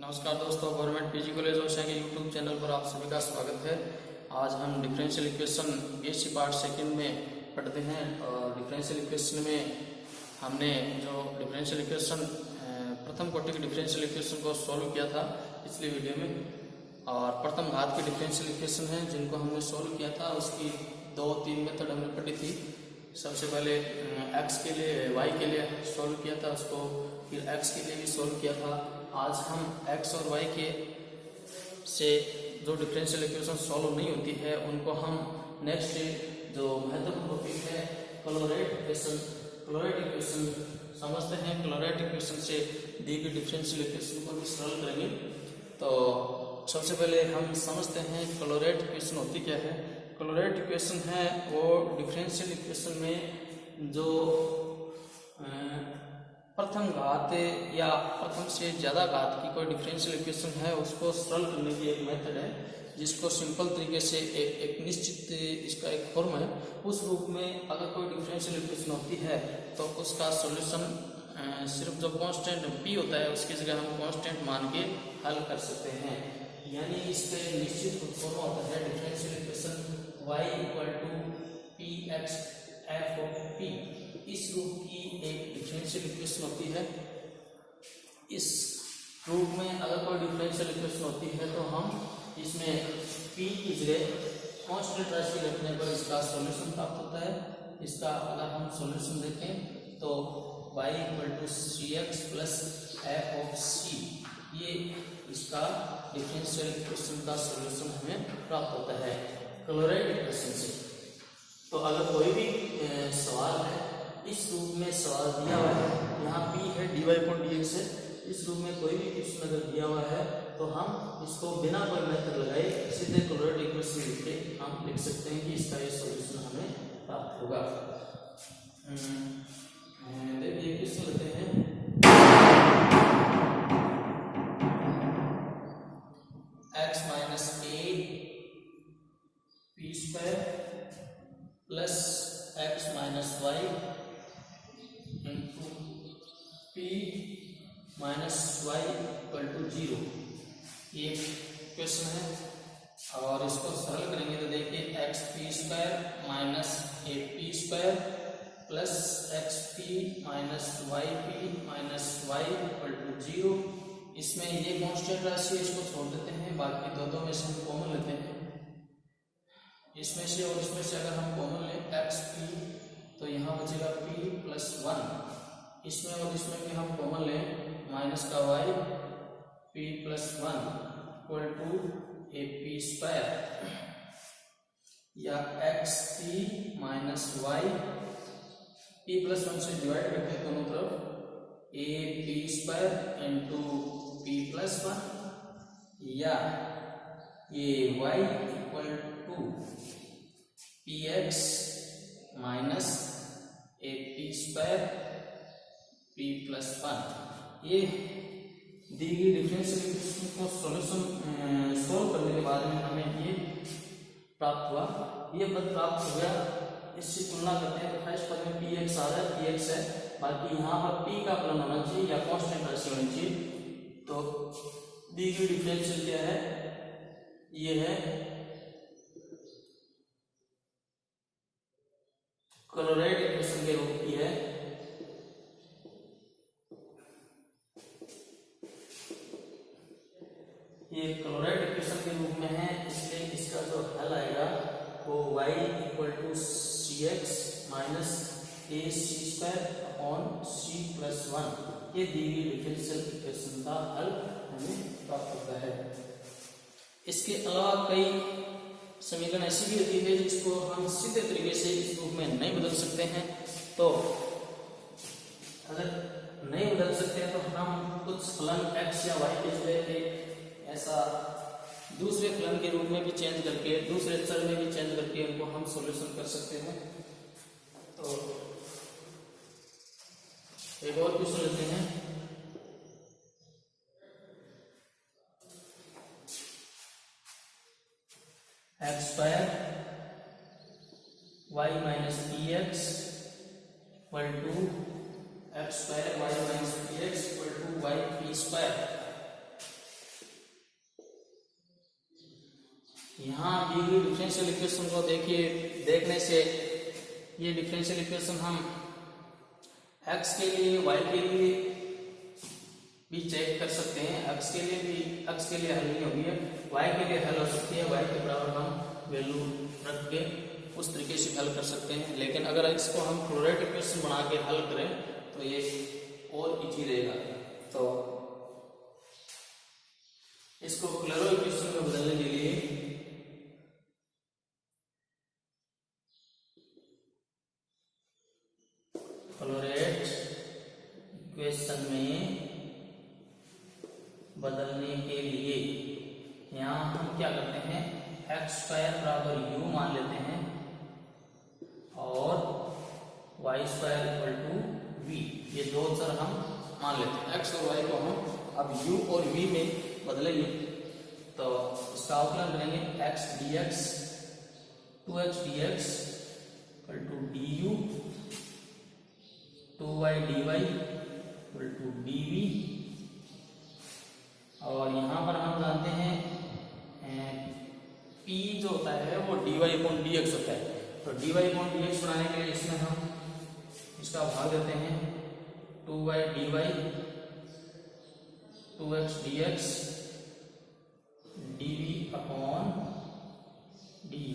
नमस्कार दोस्तों, government PG college ओशा के यूट्यूब चैनल पर आप सभी का स्वागत है। आज हम differential equation BSc part second में पढ़ते हैं और डिफरेंशियल इक्वेशन में हमने जो डिफरेंशियल इक्वेशन प्रथम कोटि के डिफरेंशियल इक्वेशन को सॉल्व किया था पिछली वीडियो में, और प्रथम घात की डिफरेंशियल इक्वेशन है जिनको हमने सॉल्व किया था। उसकी 2-3 मेथड हमने पढ़ी थी। सबसे पहले x के लिए y के लिए सॉल्व किया था उसको, फिर x के लिए भी सॉल्व किया था। आज हम x और y के से जो डिफरेंशियल इक्वेशन सॉल्व नहीं होती है उनको हम नेक्स्ट जो महत्वपूर्ण टॉपिक है क्लोरेट इक्वेशन समझते हैं। क्लोरेट इक्वेशन से दी गई डिफरेंशियल इक्वेशन को भी सरल करेंगे। तो सबसे पहले हम समझते हैं क्लोरेट इक्वेशन होती क्या है। क्लोरेट इक्वेशन है वो डिफरेंशियल इक्वेशन में जो प्रथम घात या प्रथम से ज़्यादा घात की कोई डिफरेंशियल इक्वेशन है उसको सरल करने की एक मेथड है, जिसको सिंपल तरीके से एक निश्चित इसका एक फॉर्म है। उस रूप में अगर कोई डिफरेंशियल इक्वेशन होती है तो उसका सॉल्यूशन सिर्फ जो कांस्टेंट p होता है उसकी जगह हम कांस्टेंट मान के हल कर सकते हैं। यानी इसका एक निश्चित फॉर्म होता है differential equation y = px f of p। इस रूप की एक डिफरेंशियल इक्वेशन होती है। इस रूप में अगर कोई डिफरेंशियल इक्वेशन होती है तो हम इसमें p की जगह कांस्टेंट राशि रखने पर इसका सॉल्यूशन प्राप्त होता है। इसका अगर हम सॉल्यूशन देखें तो y = cx + f of c, ये इसका डिफरेंशियल इक्वेशन का सॉल्यूशन हमें प्राप्त होता है क्लोरेट इक्वेशन से। तो अगर कोई भी सवाल है इस रूप में सवाल दिया हुआ है, यहाँ p है dy/dx है, इस रूप में कोई भी क्वेश्चन अगर दिया हुआ है तो हम इसको बिना कोई मेथड लगाए सीधे क्लोरेट इक्वेशन लिख के हम लिख सकते हैं कि इसका ये सॉल्यूशन हमें प्राप्त होगा। देखिए क्वेश्चन लेते हैं। x - a p² plus x - y into p - y = 0, ये क्वेश्चन है। और इसको सरल करेंगे तो देखिए xp² - ap² plus xp - yp - y = 0। इसमें ये कांस्टेंट राशि है, इसको छोड़ देते हैं, बाकी दो में से हम कॉमन लेते हैं। इसमें से और इसमें से अगर हम कॉमन लें xp तो यहाँ बचेगा p + 1। इसमें और इसमें भी हम कॉमन लें माइनस का y p + 1 = ap² या xp - y p + 1 से डिवाइड करते हैं दोनों तरफ, ap² इंटू p + 1 या ये y = px - ap² p + 1। ये दी गई डिफरेंशियल इक्वेशन को सॉल्यूशन सॉल्व करने के बाद में हमें ये प्राप्त हुआ, ये पद प्राप्त हो गया। इससे तुलना करते हैं तो फर्स्ट पद में px आ रहा है, px है, बाकी यहाँ पर p का फलन होना चाहिए या कांस्टेंट राशि होनी चाहिए। तो दी गई डिफरेंशियल क्या है, ये है क्लोरेट इक्वेशन के रूप की है। ये क्लोरेट इक्वेशन के रूप में है, इसलिए इसका जो हल आएगा वो y = cx - ac² c + 1, ये दी गई डिफरेंशियल इक्वेशन का हल हमें प्राप्त होता है। इसके अलावा कई समीकरण ऐसी भी होती है जिसको हम सीधे तरीके से इस रूप में नहीं बदल सकते हैं। तो अगर नहीं बदल सकते हैं तो हम कुछ फलन x या y के जगह ऐसा दूसरे फलन के रूप में भी चेंज करके, दूसरे चर में भी चेंज करके उनको हम सॉल्यूशन कर सकते हैं। तो एक और क्वेश्चन लेते हैं। x² y - px = x² y - px = yp²। यहाँ दी गई डिफरेंशियल इक्वेशन को देखने से ये डिफरेंशियल इक्वेशन हम x के लिए y के लिए भी चेक कर सकते हैं। x के लिए हल नहीं होगी है, y के लिए हल हो सकती है। y के बराबर हम वैल्यू रख के उस तरीके से हल कर सकते हैं। लेकिन अगर इसको हम क्लोराइड इक्वेशन बना के हल करें तो ये और इजी रहेगा। तो इसको क्लोरो इक्वेशन में बदलने के लिए क्लोराइड इक्वेशन में बदलने के लिए यहाँ हम क्या करते हैं, एक्स स्क्वायर बराबर यू मान लेते हैं और y square equal to v, ये दो चर हम मान लेते हैं। एक्स और वाई को हम अब यू और वी में बदलेंगे तो इसका आउटलाइन करेंगे, x d x 2x dx equal to d u 2y dy equal to dv। और यहाँ पर हम जानते हैं p जो होता है वो dy अपॉन dx होता है। तो dy अपॉन dx बनाने के लिए इसमें हम इसका भाग देते हैं 2y dy 2x dx dv upon du।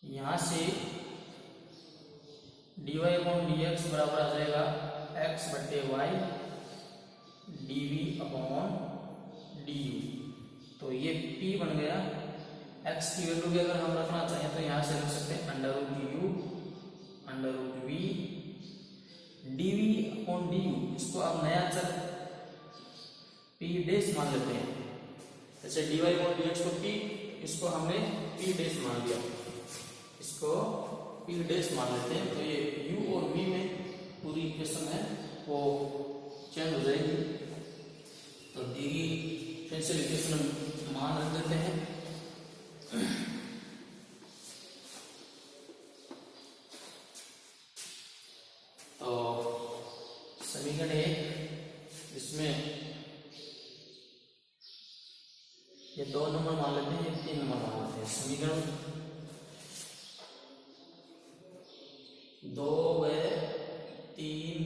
यहाँ से dy अपॉन dx बराबर आ जाएगा x बटे y dv अपॉन du। तो ये p बन गया। x की वैल्यू भी अगर हम रखना चाहें तो यहाँ से रख सकते हैं under root u under root v dv upon du। इसको आप नया चर p डैश मान लेते हैं। जैसे dy अपॉन dx को p, इसको हमने p डैश मान लिया, इसको p डैश मान लेते हैं। तो ये u और v में पूरी इक्वेशन है वो चेंज हो जाएगी। तो दी गई डिफरेंशियल इक्वेशन मान रख देते हैं। तो समीकरण 1 इसमें ये 2 नंबर मान लेते हैं, 3 नंबर मान लेते हैं। समीकरण 2 व 3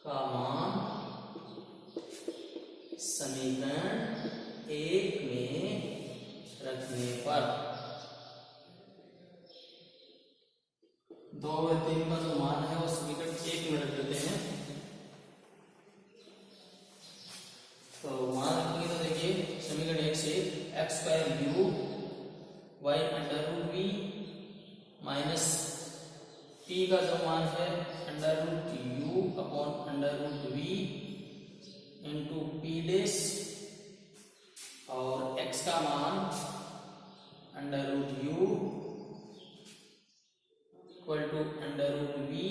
का मान समीकरण 1 में रखने पर 2 व 3 का जो मान है वो समीकरण 1 में रख देते हैं। तो मान रखेंगे तो देखिए समीकरण 1 से x square u y under root v minus p का जो मान है under root u upon under root v into p dash और x का मान under root u equal to under root v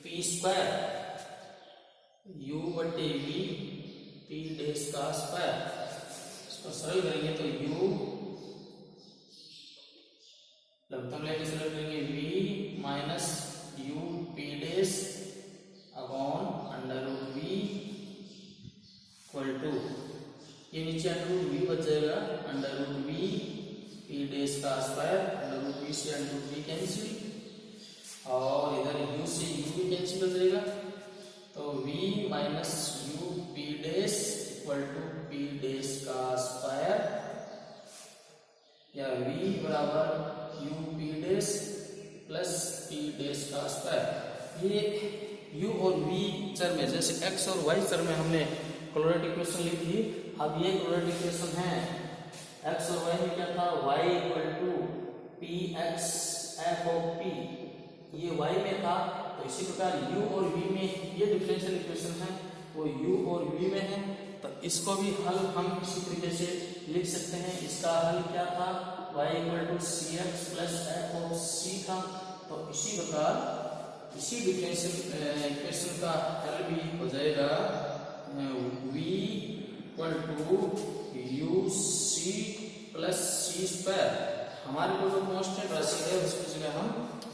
p square u बटे v p dash का square. इसको सरल करेंगे तो u लगभग लेके सरल करेंगे v minus u p dash upon under root v equal to ये नीचे अंडर रूट वी बच जाएगा under root v p dash का स्क्वायर। अंडर रूट वी से अंडर रूट वी कैंसिल और इधर u से u भी कैंसिल हो जाएगा। तो v minus u p dash equal to p dash का स्क्वायर या v बराबर u p dash plus p dash का स्क्वायर। ये u और v चर में जैसे x और y चर में हमने क्लोराइड इक्वेशन ली थी, अब ये क्लोराइड इक्वेशन है x और y में क्या था y equal to p x f of p, ये y में था। तो इसी प्रकार u और v में ये डिफरेंशियल इक्वेशन है वो u और v में है। तो इसको भी हल हम इसी तरीके से लिख सकते हैं। इसका हल क्या था y equal to c x plus f of c था। तो इसी प्रकार इसी डिफरेंशियल इक्वेशन का हल भी हो जाएगा v equal to u c plus c square. हमारे को जो कांस्टेंट राशि है उसकी जगह हम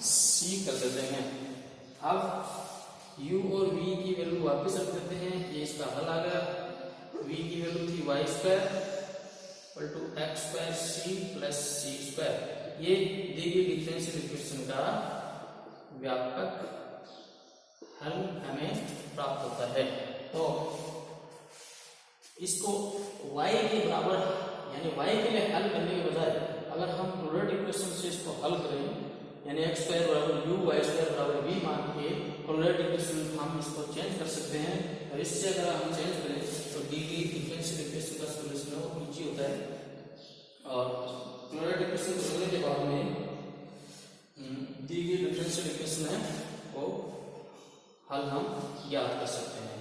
c कर देते हैं। अब u और v की वैल्यू वापस रख देते हैं, ये इसका हल आ गया। v की वैल्यू थी y square equal to x square c plus c square. ये दी गई डिफरेंशियल इक्वेशन का व्यापक हल हमें प्राप्त होता है। तो इसको y के बराबर यानी y के लिए हल करने के बजाय अगर हम प्रोडक्ट इक्वेशन से इसको हल करें यानी एक्स स्क्वायर बराबर यू वाई स्क्वायर बराबर वी मान के प्रोडक्ट इक्वेशन हम इसको चेंज कर सकते हैं। और इससे अगर हम चेंज करें तो दी गई डिफरेंशियल इक्वेशन का सॉल्यूशन है वो इजी होता है। और प्रोडक्ट इक्वेशन को बदलने के बाद में दी गई डिफरेंशियल इक्वेशन है वो हल हम ज्ञात कर सकते हैं।